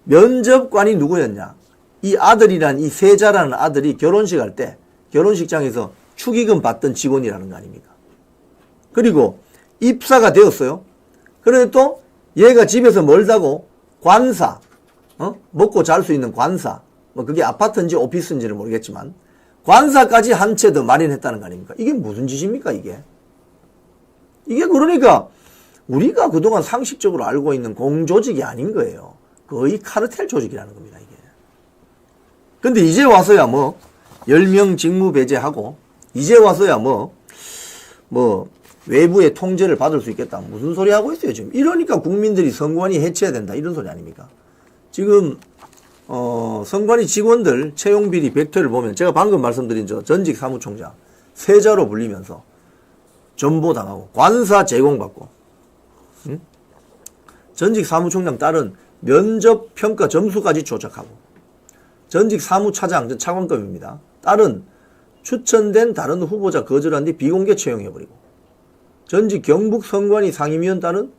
면접관이 누구였냐? 이 아들이란 이 세자라는 아들이 결혼식 할 때 결혼식장에서 축의금 받던 직원이라는 거 아닙니까? 그리고 입사가 되었어요. 그런데 또 얘가 집에서 멀다고 관사, 먹고 잘 수 있는 관사, 뭐 그게 아파트인지 오피스인지는 모르겠지만 관사까지 한 채 더 마련했다는 거 아닙니까? 이게 무슨 짓입니까, 이게? 이게 그러니까 우리가 그동안 상식적으로 알고 있는 공조직이 아닌 거예요. 거의 카르텔 조직이라는 겁니다, 이게. 근데 이제 와서야 뭐 10명 직무 배제하고 이제 와서야 외부의 통제를 받을 수 있겠다. 무슨 소리 하고 있어요, 지금. 이러니까 국민들이 선관위 해체해야 된다. 이런 소리 아닙니까? 지금, 선관위 직원들 채용비리 벡터를 보면 제가 방금 말씀드린 전직 사무총장, 세자로 불리면서 전보당하고, 관사 제공받고, 응? 전직 사무총장 딸은 면접 평가 점수까지 조작하고, 전직 사무차장, 차관급입니다. 딸은 추천된 다른 후보자 거절한 뒤 비공개 채용해버리고, 전직 경북 선관위 상임위원 딸은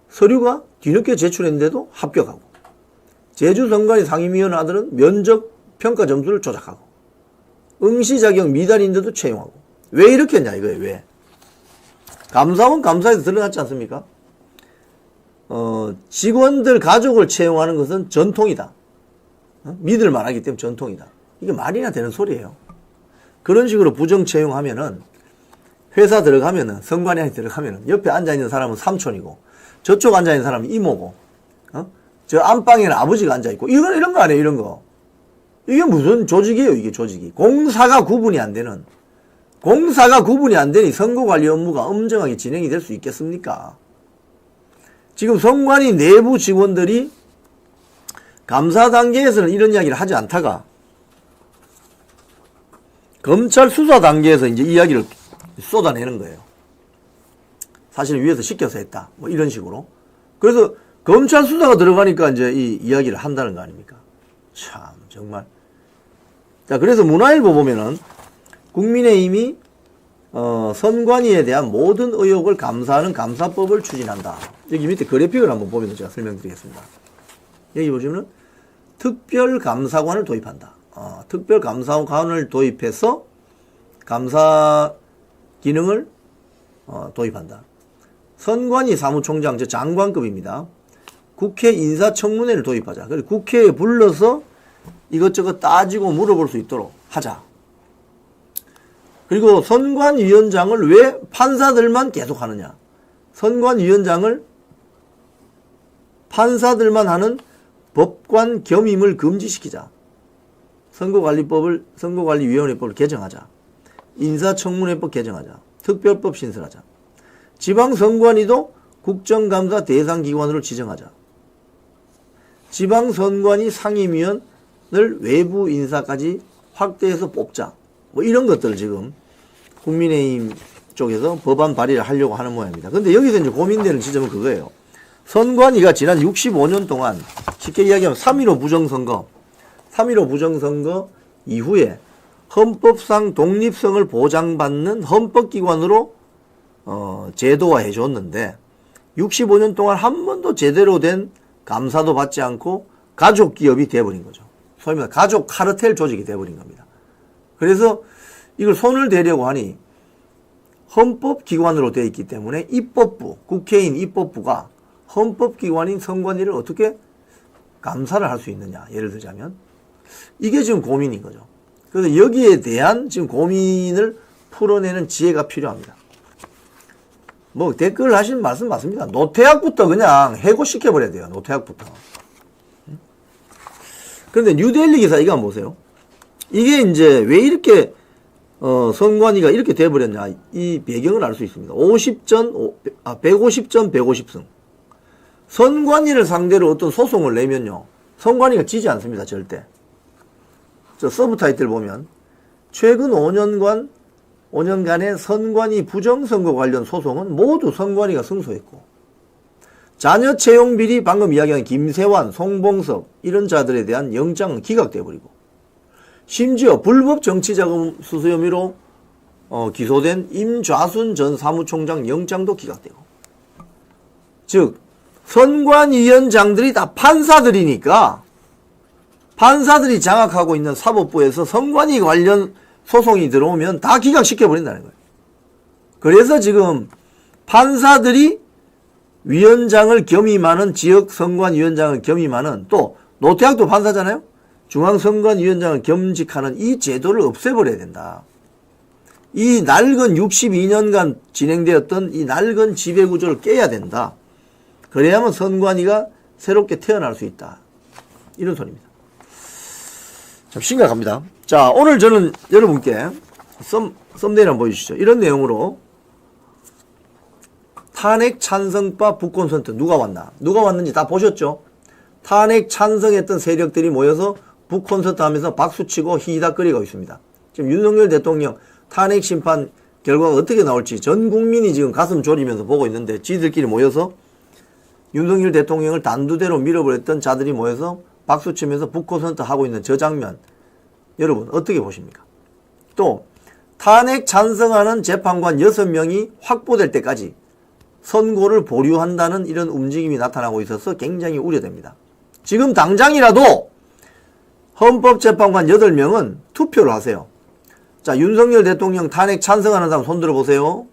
서류가 뒤늦게 제출했는데도 합격하고, 제주 선관위 상임위원 아들은 면접 평가 점수를 조작하고, 응시 자격 미달인데도 채용하고. 왜 이렇게 했냐 이거예요. 왜? 감사원 감사에서 드러났지 않습니까? 직원들 가족을 채용하는 것은 전통이다. 믿을 만하기 때문에 전통이다. 이게 말이나 되는 소리예요. 그런 식으로 부정 채용하면은 회사 들어가면은 선관위 안에 들어가면은 옆에 앉아있는 사람은 삼촌이고 저쪽 앉아있는 사람은 이모고 저 안방에는 아버지가 앉아있고 이런 거 아니에요. 이런 거. 이게 무슨 조직이에요. 이게 조직이. 공사가 구분이 안 되니 선거관리 업무가 엄정하게 진행이 될 수 있겠습니까? 지금 선관위 내부 직원들이 감사 단계에서는 이런 이야기를 하지 않다가 검찰 수사 단계에서 이제 이야기를 쏟아내는 거예요. 사실 위에서 시켜서 했다. 뭐 이런 식으로. 그래서 검찰 수사가 들어가니까 이제 이 이야기를 한다는 거 아닙니까? 참, 정말. 자, 그래서 문화일보 보면은 국민의힘이 선관위에 대한 모든 의혹을 감사하는 감사법을 추진한다. 여기 밑에 그래픽을 한번 보면 제가 설명드리겠습니다. 여기 보시면은 특별감사관을 도입한다. 특별감사관을 도입해서 감사 기능을 도입한다. 선관위 사무총장, 즉 장관급입니다. 국회 인사청문회를 도입하자. 그래서 국회에 불러서 이것저것 따지고 물어볼 수 있도록 하자. 그리고 선관위원장을 왜 판사들만 계속 하느냐. 선관위원장을 판사들만 하는 법관 겸임을 금지시키자. 선거관리위원회법을 개정하자. 인사청문회법 개정하자. 특별법 신설하자. 지방선관위도 국정감사 대상기관으로 지정하자. 지방선관위 상임위원을 외부 인사까지 확대해서 뽑자. 뭐 이런 것들을 지금 국민의힘 쪽에서 법안 발의를 하려고 하는 모양입니다. 근데 여기서 이제 고민되는 지점은 그거예요. 선관위가 지난 65년 동안 쉽게 이야기하면 3.15 부정선거 이후에 헌법상 독립성을 보장받는 헌법기관으로 제도화해 줬는데 65년 동안 한 번도 제대로 된 감사도 받지 않고 가족기업이 돼버린 거죠. 소위 말해 가족 카르텔 조직이 돼버린 겁니다. 그래서 이걸 손을 대려고 하니 헌법기관으로 되어 있기 때문에 입법부, 국회의원 입법부가 헌법기관인 선관위를 어떻게 감사를 할 수 있느냐. 예를 들자면 이게 지금 고민인 거죠. 그래서 여기에 대한 지금 고민을 풀어내는 지혜가 필요합니다. 뭐 댓글 하신 말씀 맞습니다. 노태악부터 그냥 해고시켜버려야 돼요. 노태악부터. 그런데 뉴델리 기사 이거 한번 보세요. 이게 이제 왜 이렇게 선관위가 이렇게 돼버렸냐. 이 배경을 알 수 있습니다. 150전 150승. 선관위를 상대로 어떤 소송을 내면요. 선관위가 지지 않습니다. 절대. 저 서브 타이틀 보면 최근 5년간의 선관위 부정선거 관련 소송은 모두 선관위가 승소했고 자녀 채용 비리 방금 이야기한 김세환, 송봉석 이런 자들에 대한 영장은 기각돼버리고 심지어 불법 정치자금 수수 혐의로 기소된 임좌순 전 사무총장 영장도 기각되고 즉 선관위원장들이 다 판사들이니까 판사들이 장악하고 있는 사법부에서 선관위 관련 소송이 들어오면 다 기각시켜버린다는 거예요. 그래서 지금 판사들이 위원장을 겸임하는 지역 선관위원장을 겸임하는 또 노태악도 판사잖아요. 중앙선관위원장을 겸직하는 이 제도를 없애버려야 된다. 이 낡은 62년간 진행되었던 이 낡은 지배구조를 깨야 된다. 그래야만 선관위가 새롭게 태어날 수 있다. 이런 소리입니다. 참 심각합니다. 자, 오늘 저는 여러분께 썸네일 한번 보여주시죠. 이런 내용으로 탄핵 찬성파 북콘서트 누가 왔나? 누가 왔는지 다 보셨죠? 탄핵 찬성했던 세력들이 모여서 북콘서트 하면서 박수치고 히히닥거리고 있습니다. 지금 윤석열 대통령 탄핵 심판 결과가 어떻게 나올지 전 국민이 지금 가슴 졸이면서 보고 있는데 지들끼리 모여서 윤석열 대통령을 단두대로 밀어버렸던 자들이 모여서 박수치면서 북콘서트 하고 있는 저 장면 여러분 어떻게 보십니까? 또 탄핵 찬성하는 재판관 6명이 확보될 때까지 선고를 보류한다는 이런 움직임이 나타나고 있어서 굉장히 우려됩니다. 지금 당장이라도 헌법재판관 8명은 투표를 하세요. 자, 윤석열 대통령 탄핵 찬성하는 사람 손들어 보세요.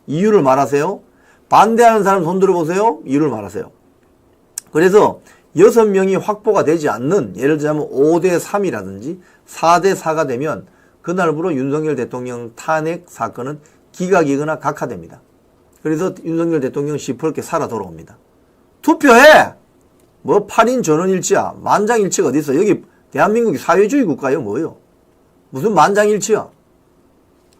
이유를 말하세요. 반대하는 사람 손들어 보세요. 이유를 말하세요. 그래서 6명이 확보가 되지 않는 예를 들자면 5대3이라든지 4대4가 되면 그날부로 윤석열 대통령 탄핵 사건은 기각이거나 각하됩니다. 그래서 윤석열 대통령 시퍼렇게 살아 돌아옵니다. 투표해! 뭐 8인 전원일치야. 만장일치가 어디 있어? 여기 대한민국이 사회주의 국가요? 뭐요? 무슨 만장일치야?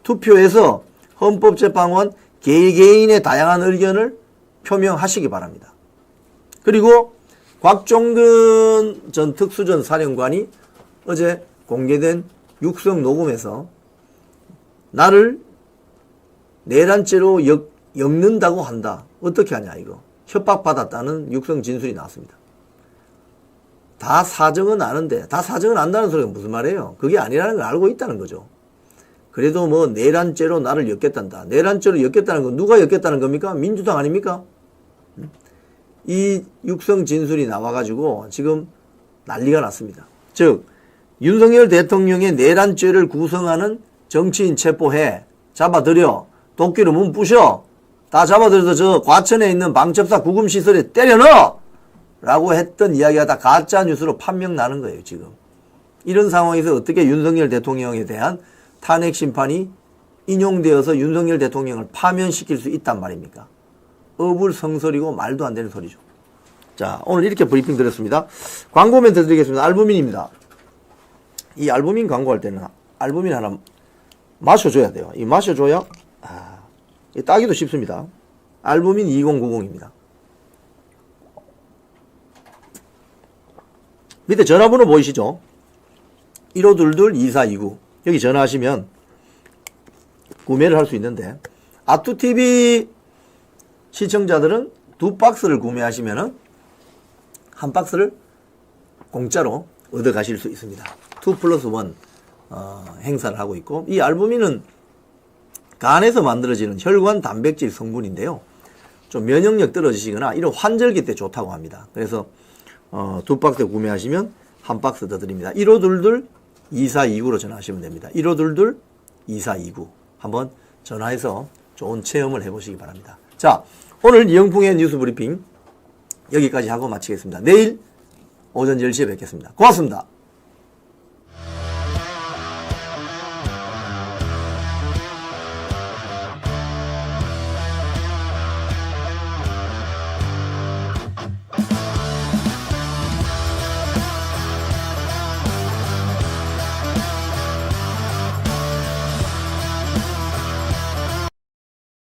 투표해서 헌법재판관 개개인의 다양한 의견을 표명하시기 바랍니다. 그리고 곽종근 전 특수전 사령관이 어제 공개된 육성 녹음에서 나를 내란죄로 엮는다고 한다. 어떻게 하냐 이거. 협박받았다는 육성 진술이 나왔습니다. 다 사정은 아는데 다 사정은 안다는 소리가 무슨 말이에요? 그게 아니라는 걸 알고 있다는 거죠. 그래도 뭐 내란죄로 나를 엮겠단다. 내란죄로 엮겠다는 건 누가 엮겠다는 겁니까? 민주당 아닙니까? 이 육성 진술이 나와가지고 지금 난리가 났습니다. 즉 윤석열 대통령의 내란죄를 구성하는 정치인 체포해 잡아들여 도끼로 문 부셔 다 잡아들여서 저 과천에 있는 방첩사 구금시설에 때려 넣어 라고 했던 이야기가 다 가짜뉴스로 판명 나는 거예요 지금. 이런 상황에서 어떻게 윤석열 대통령에 대한 탄핵 심판이 인용되어서 윤석열 대통령을 파면시킬 수 있단 말입니까? 어불성설이고 말도 안 되는 소리죠. 자, 오늘 이렇게 브리핑 드렸습니다. 광고 멘트 드리겠습니다. 알부민입니다. 이 알부민 광고할 때는 알부민 하나 마셔줘야 돼요. 이 마셔줘야 따기도 쉽습니다. 알부민 2090입니다. 밑에 전화번호 보이시죠? 1522-2429 여기 전화하시면 구매를 할 수 있는데 아투TV 시청자들은 2박스를 구매하시면은 1박스를 공짜로 얻어 가실 수 있습니다. 2+1 행사를 하고 있고 이 알부민은 간에서 만들어지는 혈관 단백질 성분인데요. 좀 면역력 떨어지시거나 이런 환절기 때 좋다고 합니다. 그래서 2박스 구매하시면 1박스 더 드립니다. 1522-2429로 전화하시면 됩니다. 1522-2429 한번 전화해서 좋은 체험을 해보시기 바랍니다. 자, 오늘 이영풍의 뉴스 브리핑 여기까지 하고 마치겠습니다. 내일 오전 10시에 뵙겠습니다. 고맙습니다.